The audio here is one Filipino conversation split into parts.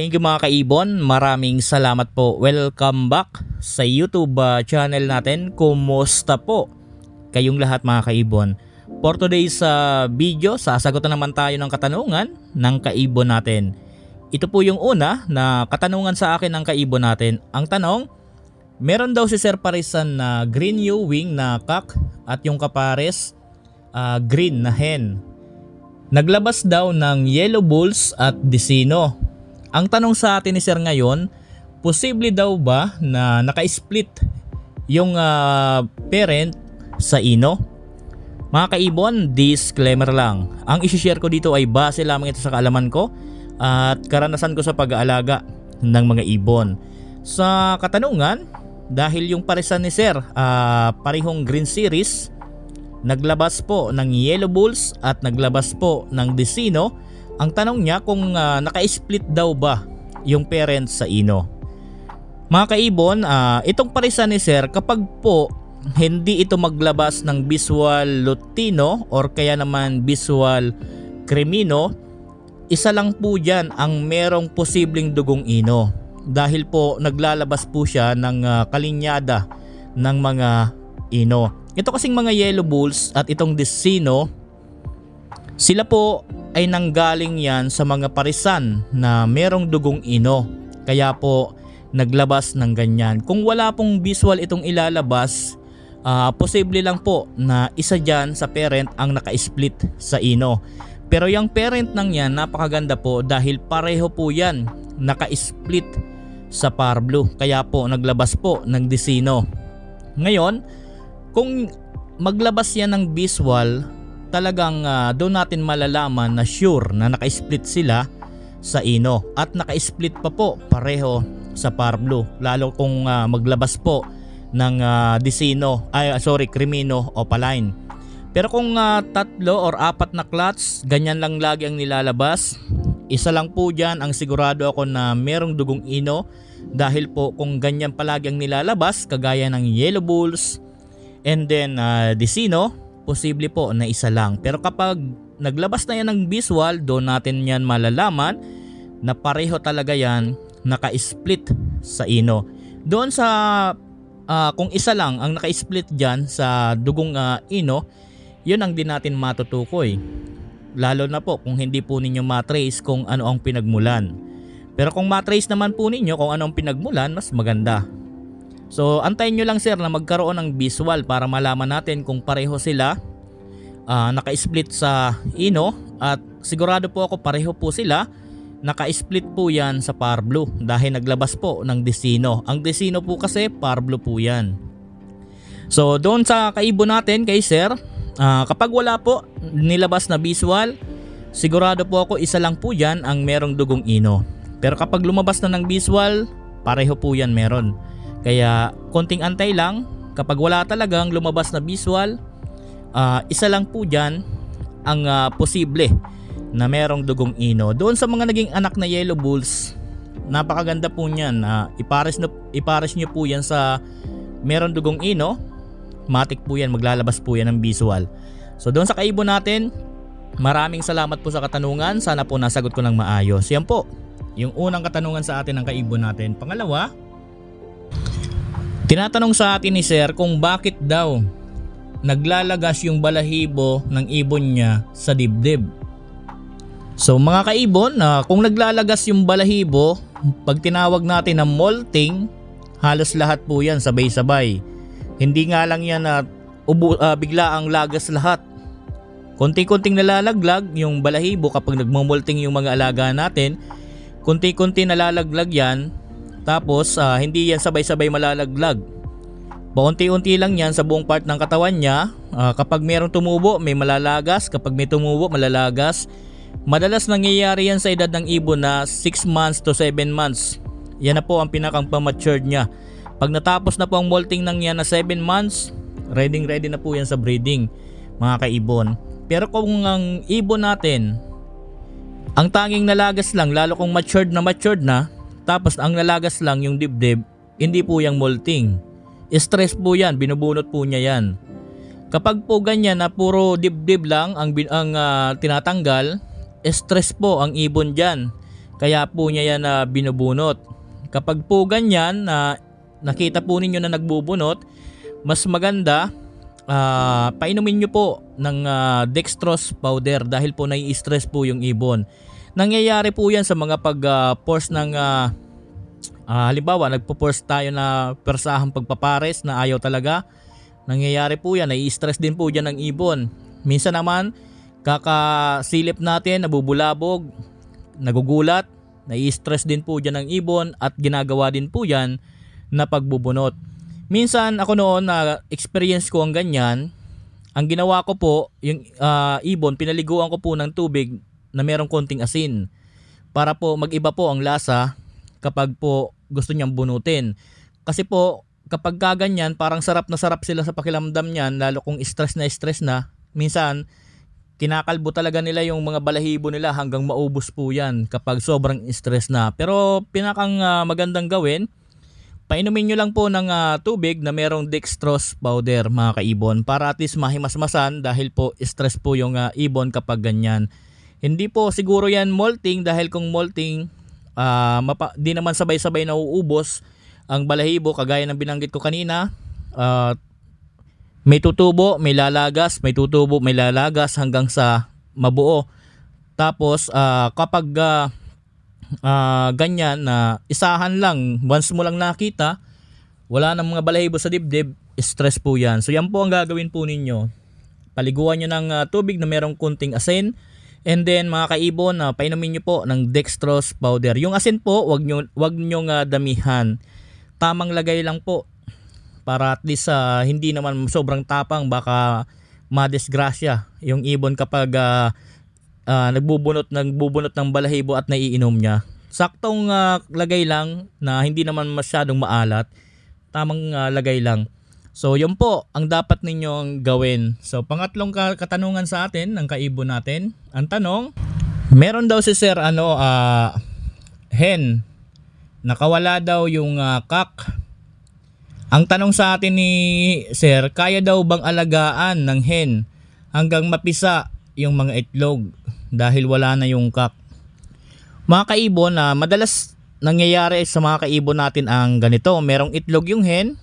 Thank you mga kaibon, maraming salamat po. Welcome back sa YouTube channel natin. Kumusta po kayong lahat mga kaibon? For today's video, sasagutan naman tayo ng katanungan ng kaibon natin. Ito po yung una na katanungan sa akin ng kaibon natin. Ang tanong, meron daw si Sir Parisan na green Ewing na cock at yung kapares green na hen. Naglabas daw ng yellow bulls at disino. Ang tanong sa atin ni Sir ngayon, posible daw ba na naka-split yung parent sa ino? Mga kaibon, disclaimer lang. Ang isi-share ko dito ay base lamang ito sa kaalaman ko at karanasan ko sa pag-aalaga ng mga ibon. Sa katanungan, dahil yung parisan ni Sir parehong green series, naglabas po ng yellow bulls at naglabas po ng disino. Ang tanong niya kung naka-split daw ba yung parents sa ino. Mga kaibon, itong parisan ni Sir, kapag po hindi ito maglabas ng visual lutino or kaya naman visual cremino, isa lang po dyan ang merong posibleng dugong ino. Dahil po naglalabas po siya ng kalinyada ng mga ino. Ito kasing mga yellow bulls at itong disino, sila po ay nanggaling yan sa mga parisan na merong dugong ino. Kaya po naglabas ng ganyan. Kung wala pong visual itong ilalabas, posible lang po na isa dyan sa parent ang naka-split sa ino. Pero yung parent nang yan, napakaganda po dahil pareho po yan naka-split sa parblu. Kaya po naglabas po ng disino. Ngayon, kung maglabas yan ng visual, talagang doon natin malalaman na sure na naka-split sila sa ino at naka-split pa po pareho sa parblu, lalo kung maglabas po ng cremino o paline. Pero kung tatlo or apat na clutch, ganyan lang lagi ang nilalabas, isa lang po dyan ang sigurado ako na merong dugong ino. Dahil po kung ganyan palagi ang nilalabas, kagaya ng yellow bulls and then disino, posible po na isa lang. Pero kapag naglabas na yan ng visual, doon natin yan malalaman na pareho talaga yan naka-split sa ino. Doon sa kung isa lang ang naka-split dyan sa dugong ino, yun ang din natin matutukoy. Lalo na po kung hindi po ninyo matrace kung ano ang pinagmulan. Pero kung matrace naman po ninyo kung ano ang pinagmulan, mas maganda. So antayin nyo lang sir na magkaroon ng visual para malaman natin kung pareho sila naka-split sa ino. At sigurado po ako pareho po sila naka-split po yan sa parblu dahil naglabas po ng disino. Ang disino po kasi parblu po yan. So doon sa kaibon natin kay sir, kapag wala po nilabas na visual, sigurado po ako isa lang po yan ang merong dugong ino. Pero kapag lumabas na ng visual, pareho po yan meron. Kaya konting antay lang. Kapag wala talagang lumabas na visual, isa lang po dyan ang posible na merong dugong ino. Doon sa mga naging anak na yellow bulls, napakaganda po niyan. Ipares nyo po yan sa merong dugong ino, matik po yan, maglalabas po yan ng visual. So doon sa kaibon natin, maraming salamat po sa katanungan. Sana po nasagot ko ng maayos. Yan po yung unang katanungan sa atin ng kaibon natin. Pangalawa, tinatanong sa atin ni Sir kung bakit daw naglalagas yung balahibo ng ibon niya sa dibdib. So mga kaibon, kung naglalagas yung balahibo, pag tinawag natin na molting, halos lahat po yan sabay-sabay. Hindi nga lang yan na bigla ang lagas lahat. Konting-konting nalalaglag yung balahibo kapag nagmamolting yung mga alaga natin. Kunti-kunti nalalaglag yan, tapos hindi yan sabay-sabay malalaglag. Paunti-unti lang yan sa buong part ng katawan niya. Kapag mayroong tumubo, may malalagas. Kapag may tumubo, malalagas. Madalas nangyayari yan sa edad ng ibon na 6 months to 7 months. Yan na po ang pinakang pamatured niya. Pag natapos na po ang molting ng yan na 7 months, ready na po yan sa breeding, mga kaibon. Pero kung ang ibon natin, ang tanging nalagas lang, lalo kung matured na, tapos ang nalagas lang yung dibdib, hindi po yung molting. Stress po yan, binubunot po niya yan. Kapag po ganyan na puro dibdib lang ang tinatanggal, stress po ang ibon dyan. Kaya po niya yan na binubunot. Kapag po ganyan na nakita po ninyo na nagbubunot, mas maganda painumin nyo po ng dextrose powder dahil po nai-stress po yung ibon. Nangyayari po yan sa mga pag-force ng halimbawa nagpo-force tayo na persahang pagpapares na ayaw talaga. Nangyayari po yan, nai-stress din po dyan ng ibon. Minsan naman kakasilip natin, nabubulabog, nagugulat, nai-stress din po dyan ng ibon at ginagawa din po yan na pagbubunot. Minsan ako noon na experience ko ang ganyan, ang ginawa ko po, yung ibon, pinaliguan ko po ng tubig na merong konting asin para po mag-iba po ang lasa kapag po gusto niyang bunutin. Kasi po kapag kaganyan, parang sarap na sarap sila sa pakiramdam niyan, lalo kung stress na, minsan kinakalbo talaga nila yung mga balahibo nila hanggang maubos po yan kapag sobrang stress na. Pero pinakang magandang gawin, painumin nyo lang po ng tubig na merong dextrose powder mga kaibon para at least mahimasmasan dahil po stress po yung ibon kapag ganyan. Hindi po siguro yan molting dahil kung molting di naman sabay-sabay nauubos ang balahibo kagaya ng binanggit ko kanina. May tutubo, may lalagas, may tutubo, may lalagas hanggang sa mabuo. Tapos kapag ganyan na isahan lang, once mo lang nakita, wala nang mga balahibo sa dibdib, stress po yan. So yan po ang gagawin po ninyo. Paliguan nyo ng tubig na merong kunting asin, and then mga kaibon, painumin nyo po ng dextrose powder. Yung asin po, wag nyo damihan. Tamang lagay lang po para at least hindi naman sobrang tapang, baka madisgrasya yung ibon kapag nagbubunot ng balahibo at naiinom niya. Saktong lagay lang na hindi naman masyadong maalat, tamang lagay lang. So yun po ang dapat ninyong gawin. So pangatlong katanungan sa atin ng kaibon natin, ang tanong, meron daw si sir hen, nakawala daw yung kak. Ang tanong sa atin ni sir, kaya daw bang alagaan ng hen hanggang mapisa yung mga itlog dahil wala na yung kak? Mga kaibon, madalas nangyayari sa mga kaibon natin ang ganito, merong itlog yung hen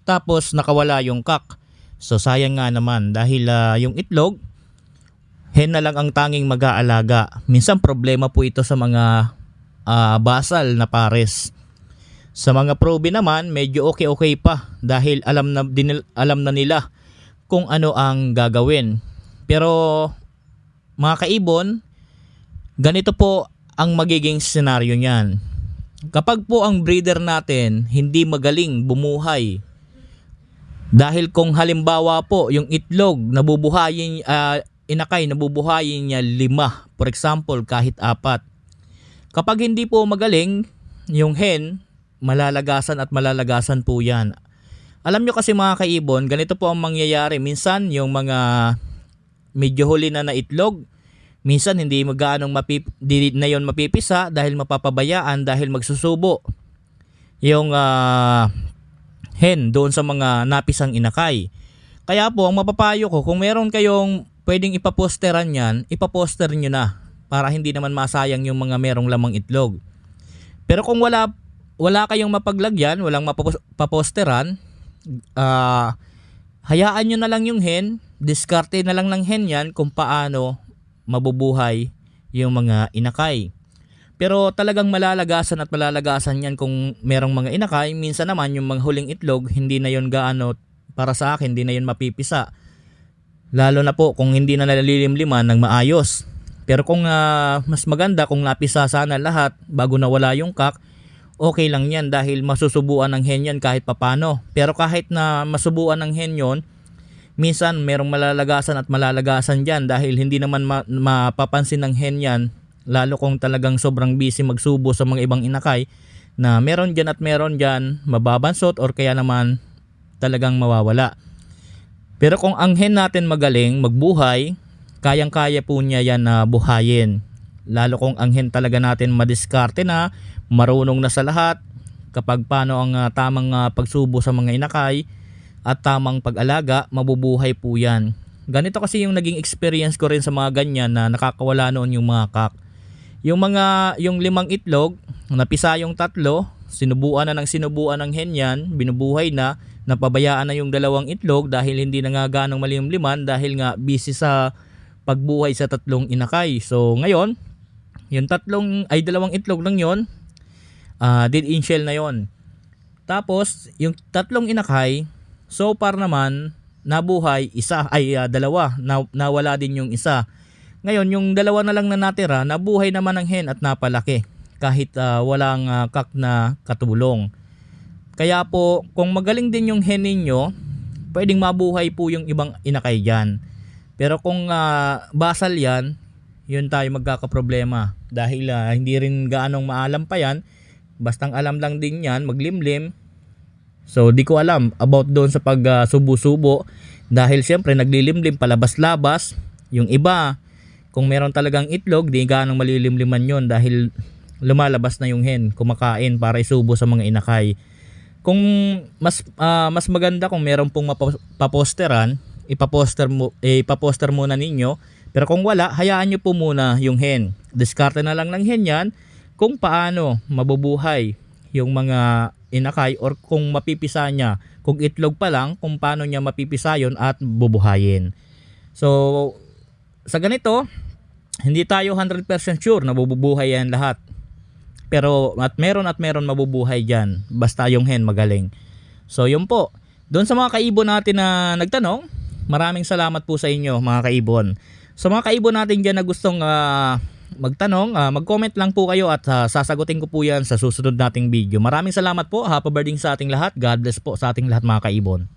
tapos nakawala yung kak. So sayang nga naman dahil yung itlog, hen na lang ang tanging mag-aalaga. Minsan problema po ito sa mga basal na pares. Sa mga probe naman, medyo okay pa dahil alam na nila kung ano ang gagawin. Pero mga kaibon, ganito po ang magiging senaryo niyan. Kapag po ang breeder natin hindi magaling bumuhay, dahil kung halimbawa po yung itlog nabubuhayin, inakay nabubuhayin niya 5, for example kahit 4. Kapag hindi po magaling yung hen, malalagasan po yan. Alam nyo kasi mga kaibon, ganito po ang mangyayari. Minsan yung mga medyo huli na itlog, minsan hindi na yon mapipisa dahil mapapabayaan dahil magsusubo yung hen doon sa mga napisang inakay. Kaya po ang mapapayo ko, kung meron kayong pwedeng ipaposteran yan, ipaposter nyo na para hindi naman masayang yung mga merong lamang itlog. Pero kung wala kayong mapaglagyan, walang mapaposteran, hayaan nyo na lang yung hen, diskarte na lang ng hen yan kung paano mabubuhay yung mga inakay. Pero talagang malalagasan yan kung merong mga inakay. Minsan naman yung mga huling itlog, hindi na yon gaano, para sa akin, hindi na yon mapipisa. Lalo na po kung hindi na nalilimliman ng maayos. Pero kung mas maganda kung napisa sana lahat bago nawala yung kak, okay lang yan dahil masusubuan ng hen yan kahit papano. Pero kahit na masubuan ng hen yon, minsan merong malalagasan dyan dahil hindi naman mapapansin ng hen yan, lalo kung talagang sobrang busy magsubo sa mga ibang inakay, na meron dyan mababansot or kaya naman talagang mawawala. Pero kung ang hen natin magaling magbuhay, kayang-kaya po niya yan na buhayin. Lalo kung ang hen talaga natin madiskarte na, marunong na sa lahat kapag paano ang tamang pagsubo sa mga inakay at tamang pag-alaga, mabubuhay po yan. Ganito kasi yung naging experience ko rin sa mga ganyan na nakakawala noon yung mga kak. Yung 5 itlog, napisa yung 3, sinubuan na ng sinubuan ng hen yan, binubuhay na, napabayaan na yung 2 itlog dahil hindi na nga ganong malimliman dahil nga busy sa pagbuhay sa 3 inakay. So ngayon, yung 2 itlog lang yon, dead in shell na yon. Tapos yung 3 inakay, so far naman nabuhay dalawa, nawala din yung isa. Ngayon, yung 2 na lang na natira, nabuhay naman ng hen at napalaki kahit walang kak na katulong. Kaya po, kung magaling din yung hen ninyo, pwedeng mabuhay po yung ibang inakay dyan. Pero kung basal yan, yun tayo magkakaproblema. Dahil hindi rin gaanong maalam pa yan, bastang alam lang din yan, maglimlim. So, di ko alam about doon sa pag-subo-subo dahil siyempre naglilimlim palabas-labas. Yung iba, kung meron talagang itlog, di gaanong malilimliman yon dahil lumalabas na yung hen, kumakain para isubo sa mga inakay. Kung mas maganda kung meron pong paposteran, ipaposter muna ninyo. Pero kung wala, hayaan nyo po muna yung hen. Diskarte na lang ng hen yan kung paano mabubuhay yung mga inakay or kung mapipisa niya. Kung itlog pa lang, kung paano niya mapipisa yun at bubuhayin. So, sa ganito, hindi tayo 100% sure na bubuhay yan lahat. Pero at meron mabubuhay dyan. Basta yung hen magaling. So, yun po. Doon sa mga kaibon natin na nagtanong, maraming salamat po sa inyo mga kaibon. Sa mga kaibon natin dyan na gustong magtanong, mag-comment lang po kayo at sasagutin ko po yan sa susunod nating video. Maraming salamat po. Happy birthday sa ating lahat. God bless po sa ating lahat mga kaibon.